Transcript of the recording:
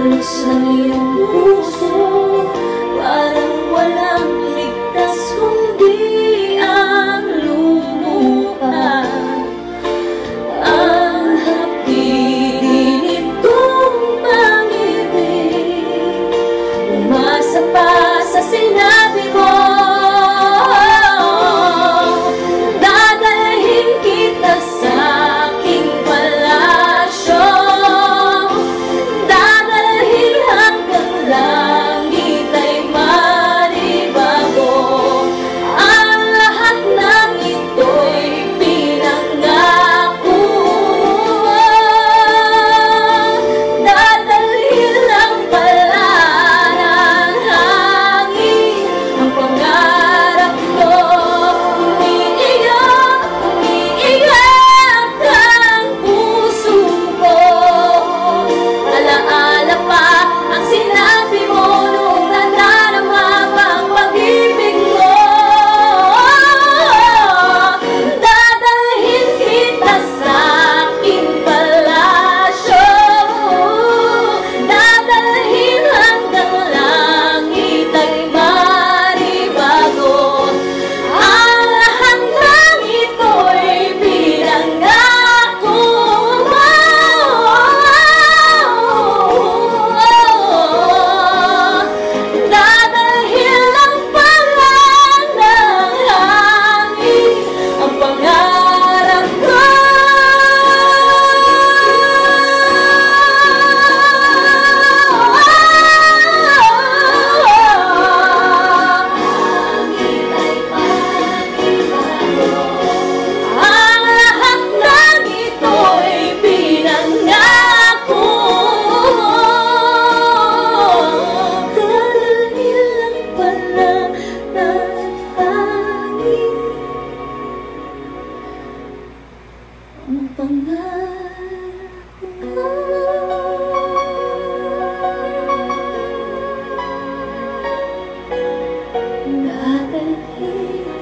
Halos ng iyong puso, parang walang ligtas kundi ang lumuha. Ang hapdi nitong pag-ibig, umasa pa sa sinabi mo. Dadalhin kita sa aking palasyo, dadalhin hanggang langit ay maribago. Ang lahat ng ito'y pinangako. Dadalhin lang pala ng hangin ang pangarap ko. Umiiyak ang puso ko. Alaala pa ang sinabi mo noong nadarama pang pag-ibig mo. Dadalhin kita sa aking palasyo, dadalhin hanggang langit ay maribago. Ang lahat ng ito'y pinangako. Dadalhin lang pala ng hangin ang pangarap ko. Ang lahat ng ito'y pinangako. Dadalhin lang pala ng hangin ang pangarap ko. Dadalhin